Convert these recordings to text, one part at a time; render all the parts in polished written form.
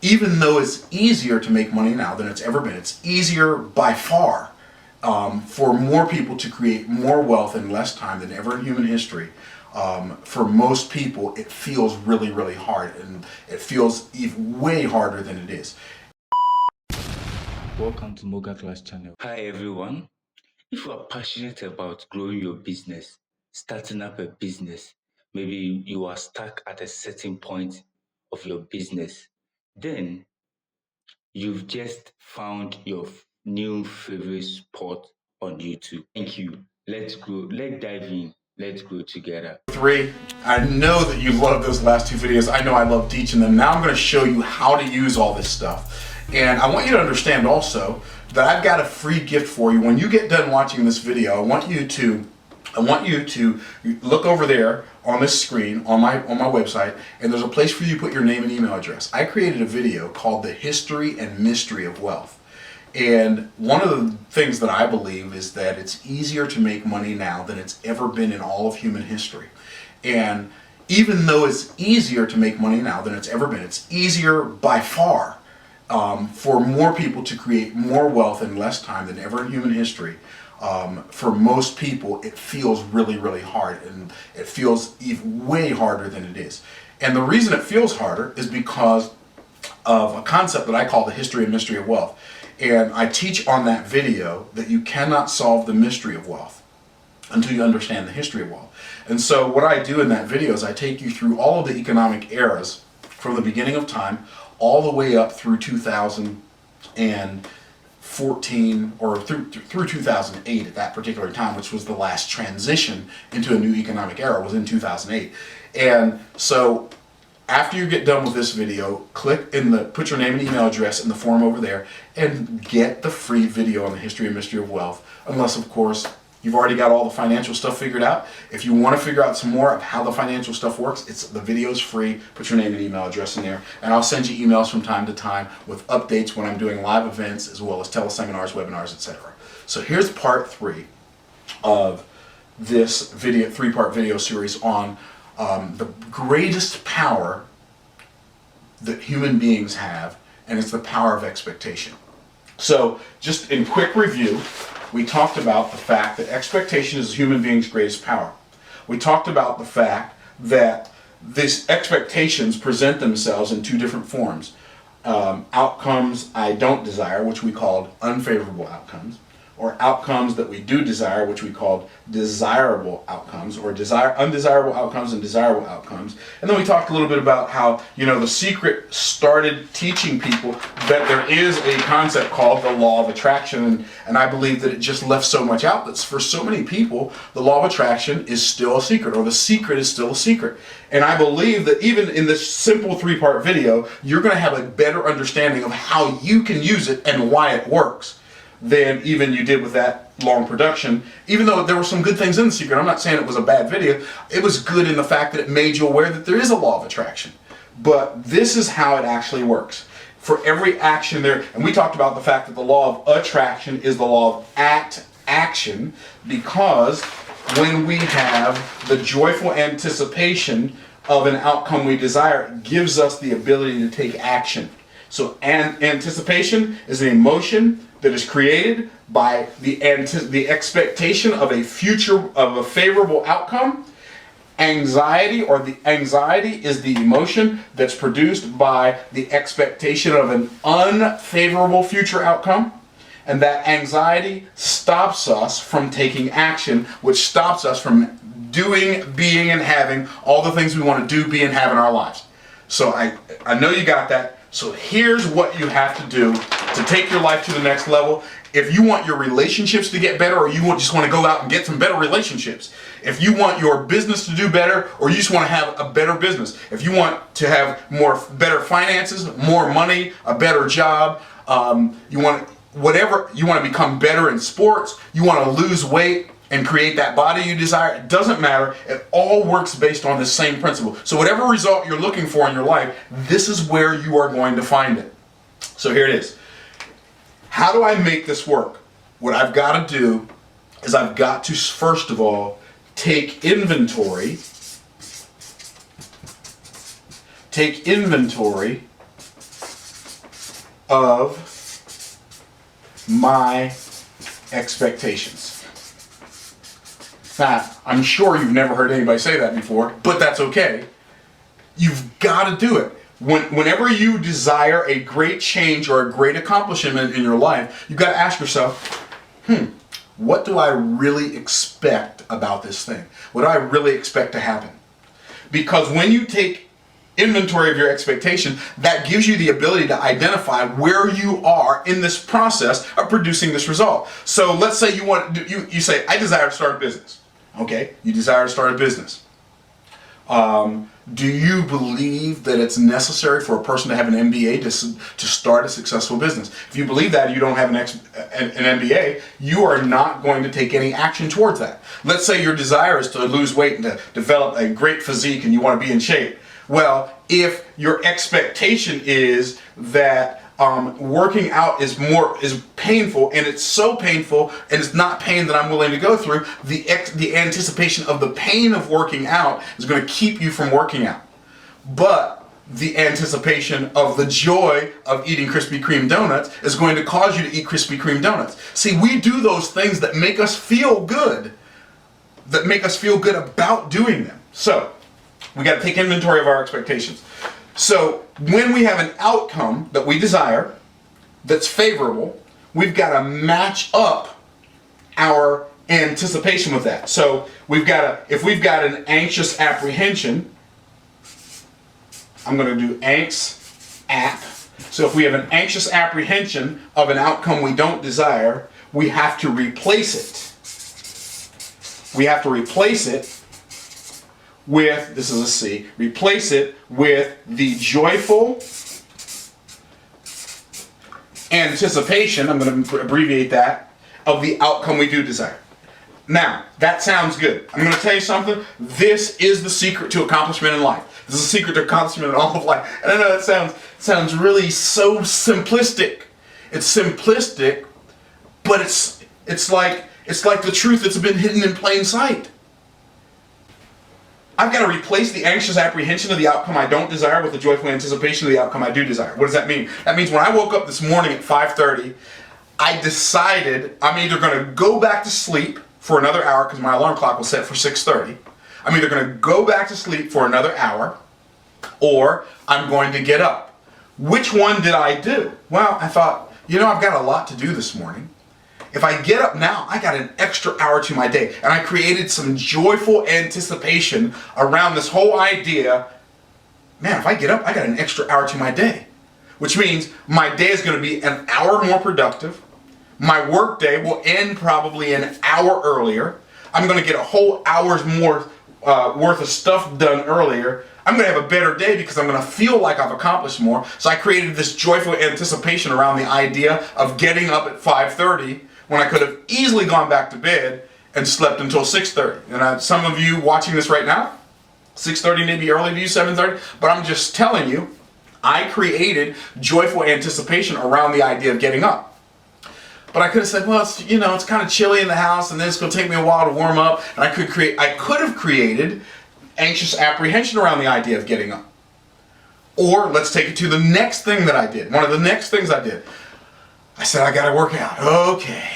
even though it's easier to make money now than it's ever been, it's easier by far for more people to create more wealth in less time than ever in human history. For most people, it feels really, really hard, and it feels even way harder than it is. Welcome to Moga Class channel. Hi everyone. If you are passionate about growing your business, starting up a business, maybe you are stuck at a certain point of your business, then you've just found your new favorite spot on YouTube. Thank you. Let's grow. Let's dive in. Let's grow together. 3, I know that you love those last 2 videos. I know I love teaching them. Now I'm going to show you how to use all this stuff. And I want you to understand also that I've got a free gift for you. When you get done watching this video, I want you to look over there on this screen on my website, and there's a place for you to put your name and email address. I created a video called The History and Mystery of Wealth. And one of the things that I believe is that it's easier to make money now than it's ever been in all of human history. And even though it's easier to make money now than it's ever been, it's easier by far for more people to create more wealth in less time than ever in human history. For most people, it feels really, really hard, and it feels even way harder than it is. And the reason it feels harder is because of a concept that I call the history and mystery of wealth. And I teach on that video that you cannot solve the mystery of wealth until you understand the history of wealth. And so what I do in that video is I take you through all of the economic eras from the beginning of time all the way up through 2014 or through 2008 at that particular time, which was the last transition into a new economic era, was in 2008. And so after you get done with this video, put your name and email address in the form over there and get the free video on the history and mystery of wealth. Unless, of course, you've already got all the financial stuff figured out. If you want to figure out some more of how the financial stuff works, the video is free. Put your name and email address in there, and I'll send you emails from time to time with updates when I'm doing live events, as well as teleseminars, webinars, etc. So here's part 3 of this video, 3-part video series on the greatest power that human beings have, and it's the power of expectation. So just in quick review, we talked about the fact that expectation is human beings' greatest power. We talked about the fact that these expectations present themselves in 2 different forms. Outcomes I don't desire, which we called unfavorable outcomes, or outcomes that we do desire, which we called desirable outcomes, or undesirable outcomes and desirable outcomes. And then we talked a little bit about how, The Secret started teaching people that there is a concept called the law of attraction, and I believe that it just left so much out that for so many people, the law of attraction is still a secret, or the secret is still a secret. And I believe that even in this simple 3-part video, you're going to have a better understanding of how you can use it and why it works than even you did with that long production. Even though there were some good things in The Secret, I'm not saying it was a bad video. It was good in the fact that it made you aware that there is a law of attraction. But this is how it actually works. For every action there, and we talked about the fact that the law of attraction is the law of action, because when we have the joyful anticipation of an outcome we desire, it gives us the ability to take action. So anticipation is an emotion that is created by the expectation of a favorable outcome. Anxiety is the emotion that's produced by the expectation of an unfavorable future outcome. And that anxiety stops us from taking action, which stops us from doing, being, and having all the things we want to do, be, and have in our lives. So I know you got that. So here's what you have to do to take your life to the next level. If you want your relationships to get better, or you just want to go out and get some better relationships, if you want your business to do better, or you just want to have a better business, if you want to have better finances, more money, a better job, you want to become better in sports, you want to lose weight and create that body you desire, it doesn't matter. It all works based on the same principle. So whatever result you're looking for in your life, this is where you are going to find it. So here it is. How do I make this work? What I've got to do is I've got to, first of all, take inventory of my expectations. Now, I'm sure you've never heard anybody say that before, but that's okay. You've got to do it. Whenever you desire a great change or a great accomplishment in your life, you've got to ask yourself, what do I really expect about this thing? What do I really expect to happen? Because when you take inventory of your expectation, that gives you the ability to identify where you are in this process of producing this result. So let's say you say, I desire to start a business. Okay, you desire to start a business. Do you believe that it's necessary for a person to have an MBA to start a successful business? If you believe that, you don't have an MBA, you are not going to take any action towards that. Let's say your desire is to lose weight and to develop a great physique and you want to be in shape. Well, if your expectation is that working out is painful, and it's so painful, and it's not pain that I'm willing to go through, the anticipation of the pain of working out is going to keep you from working out. But the anticipation of the joy of eating Krispy Kreme donuts is going to cause you to eat Krispy Kreme donuts. See, we do those things that make us feel good, about doing them. So we got to take inventory of our expectations. So when we have an outcome that we desire that's favorable, we've got to match up our anticipation with that. So if we've got an anxious apprehension, I'm going to do app. So if we have an anxious apprehension of an outcome we don't desire, we have to replace it. We have to replace it with, this is a C, replace it with the joyful anticipation, I'm going to abbreviate that, of the outcome we do desire. Now, that sounds good. I'm going to tell you something. This is the secret to accomplishment in life. This is the secret to accomplishment in all of life. And I know that sounds really so simplistic. It's simplistic, but it's like the truth that's been hidden in plain sight. I've got to replace the anxious apprehension of the outcome I don't desire with the joyful anticipation of the outcome I do desire. What does that mean? That means when I woke up this morning at 5:30, I decided I'm either going to go back to sleep for another hour because my alarm clock was set for 6:30. I'm either going to go back to sleep for another hour or I'm going to get up. Which one did I do? Well, I thought, I've got a lot to do this morning. If I get up now, I got an extra hour to my day. And I created some joyful anticipation around this whole idea. Man, if I get up, I got an extra hour to my day. Which means my day is going to be an hour more productive. My work day will end probably an hour earlier. I'm going to get a whole hour's more worth of stuff done earlier. I'm going to have a better day because I'm going to feel like I've accomplished more. So I created this joyful anticipation around the idea of getting up at 5:30 when I could have easily gone back to bed and slept until 6:30. And some of you watching this right now, 6:30 may be early to you, 7:30, but I'm just telling you, I created joyful anticipation around the idea of getting up. But I could have said, well, it's kind of chilly in the house and then it's going to take me a while to warm up. And I could have created anxious apprehension around the idea of getting up. Or let's take it to the next thing that I did. One of the next things I did. I said, I got to work out. Okay.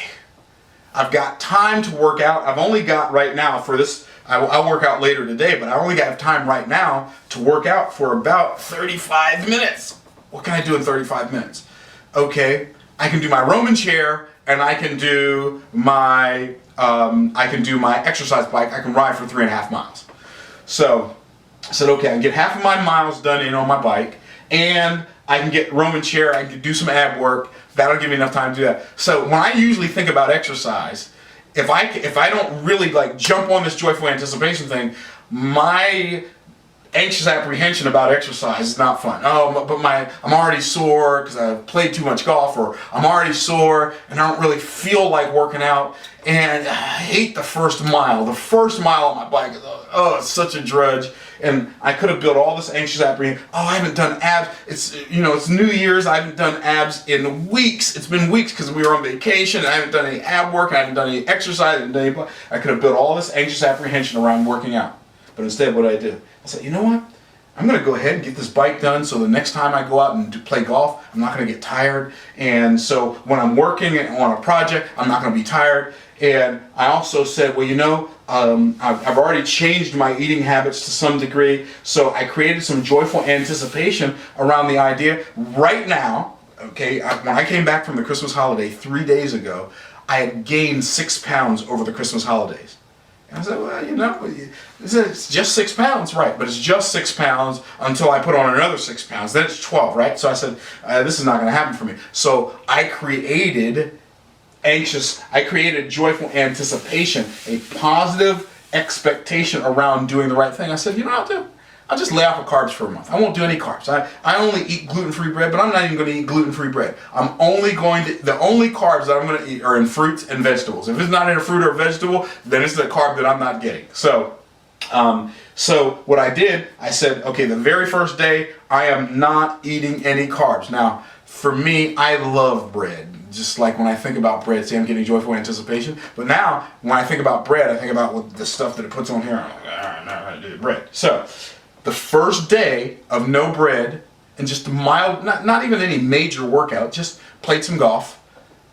I've got time to work out. I've only got right now for this, I'll work out later today, but I only have time right now to work out for about 35 minutes. What can I do in 35 minutes? Okay, I can do my Roman chair and I can do my exercise bike. I can ride for 3.5 miles. So I said, okay, I can get half of my miles done in on my bike and I can get Roman chair, I can do some ab work. That'll give me enough time to do that. So when I usually think about exercise, if I don't really jump on this joyful anticipation thing, my anxious apprehension about exercise is not fun. Oh, but I'm already sore because I played too much golf, or I'm already sore and I don't really feel like working out, and I hate the first mile. The first mile on my bike, it's such a drudge. And I could have built all this anxious apprehension. Oh, I haven't done abs. It's New Year's. I haven't done abs in weeks. It's been weeks because we were on vacation. And I haven't done any ab work. I haven't done any exercise. I could have built all this anxious apprehension around working out. But instead, what did I do? I said, you know what? I'm going to go ahead and get this bike done so the next time I go out and play golf, I'm not going to get tired. And so when I'm working on a project, I'm not going to be tired. And I also said, well, I've already changed my eating habits to some degree. So I created some joyful anticipation around the idea right now. Okay, when I came back from the Christmas holiday 3 days ago, I had gained 6 pounds over the Christmas holidays. And I said, well, it's just 6 pounds, right? But it's just 6 pounds until I put on another 6 pounds. Then it's 12, right? So I said, this is not going to happen for me. So I created joyful anticipation, a positive expectation around doing the right thing. I said, I'll just lay off of carbs for a month. I won't do any carbs. I only eat gluten-free bread, but I'm not even going to eat gluten-free bread. The only carbs that I'm going to eat are in fruits and vegetables. If it's not in a fruit or a vegetable, then it's a carb that I'm not getting. So what I did, I said, okay, the very first day, I am not eating any carbs. Now, for me, I love bread. Just like when I think about bread, see, I'm getting joyful anticipation. But now, when I think about bread, I think about the stuff that it puts on here. I'm not going to do bread. So the first day of no bread and just a mild, not even any major workout, just played some golf,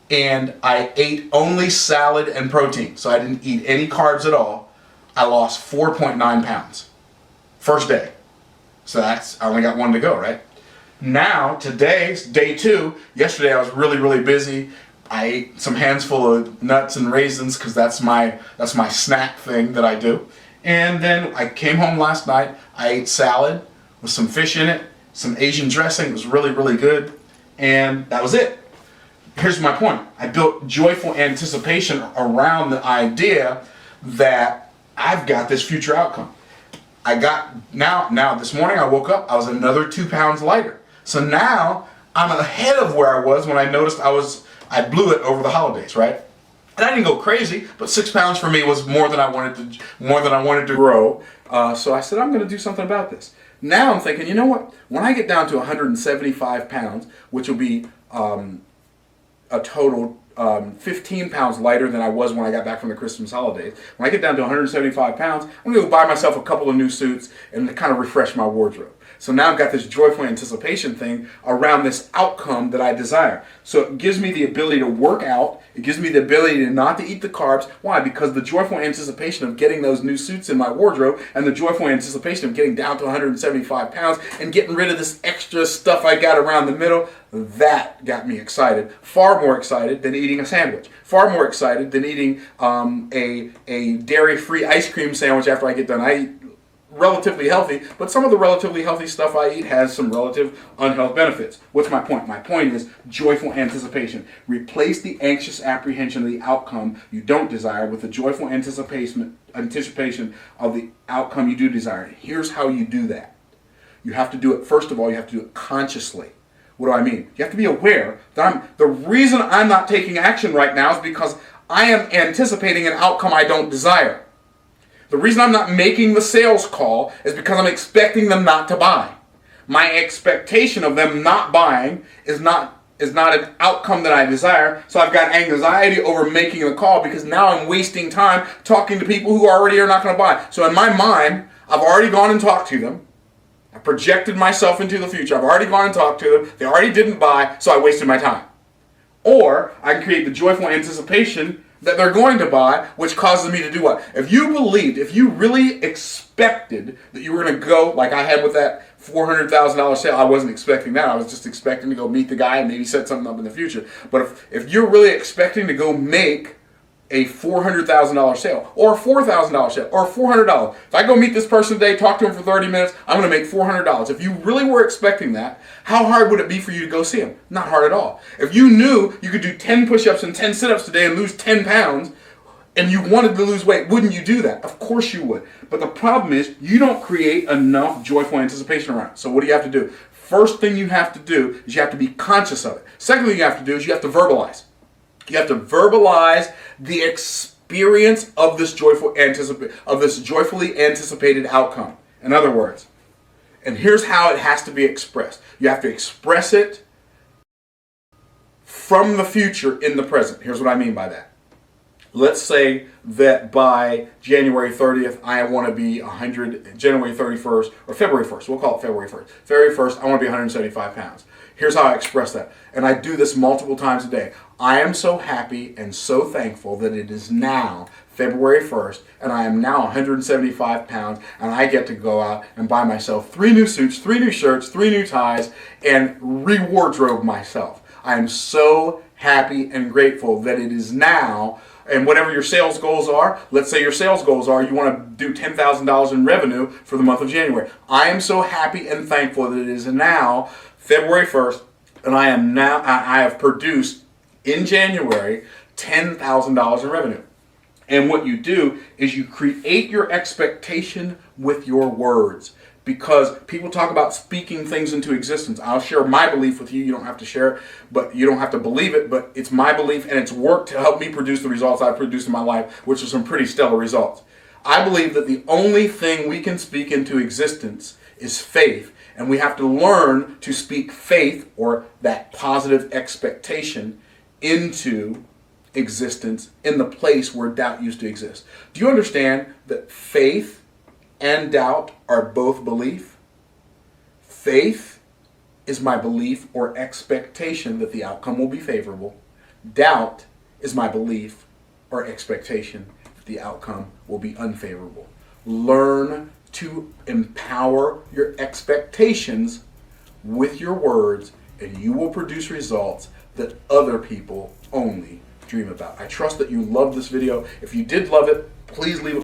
and I ate only salad and protein. So I didn't eat any carbs at all. I lost 4.9 pounds. First day. So I only got one to go, right? Now, today's day 2. Yesterday I was really, really busy. I ate some hands full of nuts and raisins because that's my snack thing that I do. And then I came home last night. I ate salad with some fish in it, some Asian dressing. It was really, really good. And that was it. Here's my point. I built joyful anticipation around the idea that I've got this future outcome. Now this morning I woke up, I was another 2 pounds lighter. So now I'm ahead of where I was when I noticed I blew it over the holidays, right? And I didn't go crazy, but 6 pounds for me was more than I wanted to grow. So I said, I'm going to do something about this. Now I'm thinking, you know what? When I get down to 175 pounds, which will be a total 15 pounds lighter than I was when I got back from the Christmas holidays. When I get down to 175 pounds, I'm going to go buy myself a couple of new suits and kind of refresh my wardrobe. So now I've got this joyful anticipation thing around this outcome that I desire. So it gives me the ability to work out. It gives me the ability to not to eat the carbs. Why? Because the joyful anticipation of getting those new suits in my wardrobe and the joyful anticipation of getting down to 175 pounds and getting rid of this extra stuff I got around the middle, that got me excited. Far more excited than eating a sandwich. Far more excited than eating a dairy-free ice cream sandwich after I get done. I eat relatively healthy, but some of the relatively healthy stuff I eat has some relative unhealth benefits. What's my point? My point is joyful anticipation. Replace the anxious apprehension of the outcome you don't desire with the joyful anticipation of the outcome you do desire. Here's how you do that. You have to do it, first of all, you have to do it consciously. What do I mean? You have to be aware that the reason I'm not taking action right now is because I am anticipating an outcome I don't desire. The reason I'm not making the sales call is because I'm expecting them not to buy. My expectation of them not buying is not an outcome that I desire, so I've got anxiety over making the call because now I'm wasting time talking to people who already are not going to buy. So in my mind, I've already gone and talked to them. I projected myself into the future. I've already gone and talked to them. They already didn't buy, so I wasted my time. Or I can create the joyful anticipation that they're going to buy, which causes me to do what? If you really expected that you were going to go, like I had with that $400,000 sale, I wasn't expecting that. I was just expecting to go meet the guy and maybe set something up in the future. But if you're really expecting to go make a $400,000 sale, or a $4,000 sale, or $400. If I go meet this person today, talk to him for 30 minutes, I'm going to make $400. If you really were expecting that, how hard would it be for you to go see him? Not hard at all. If you knew you could do 10 push-ups and 10 sit-ups today and lose 10 pounds, and you wanted to lose weight, wouldn't you do that? Of course you would. But the problem is, you don't create enough joyful anticipation around it. So what do you have to do? First thing you have to do is you have to be conscious of it. Second thing you have to do is you have to verbalize. You have to verbalize the experience of this joyfully anticipated outcome. In other words, and here's how it has to be expressed. You have to express it from the future in the present. Here's what I mean by that. Let's say that by January 30th, I want to be 100, January 31st, or February 1st, we'll call it February 1st. February 1st, I want to be 175 pounds. Here's how I express that. And I do this multiple times a day. I am so happy and so thankful that it is now February 1st, and I am now 175 pounds, and I get to go out and buy myself 3 new suits, 3 new shirts, 3 new ties, and re-wardrobe myself. I am so happy and grateful that it is now. And whatever your sales goals are, let's say your sales goals are you want to do $10,000 in revenue for the month of January. I am so happy and thankful that it is now February 1st, and I have produced in January $10,000 in revenue. And what you do is you create your expectation with your words. Because people talk about speaking things into existence. I'll share my belief with you. You don't have to share it, but you don't have to believe it. But it's my belief, and it's worked to help me produce the results I've produced in my life, which are some pretty stellar results. I believe that the only thing we can speak into existence is faith. And we have to learn to speak faith, or that positive expectation, into existence in the place where doubt used to exist. Do you understand that faith and doubt are both belief? Faith is my belief or expectation that the outcome will be favorable. Doubt is my belief or expectation that the outcome will be unfavorable. Learn to empower your expectations with your words, and you will produce results that other people only dream about. I trust that you loved this video. If you did love it, please leave a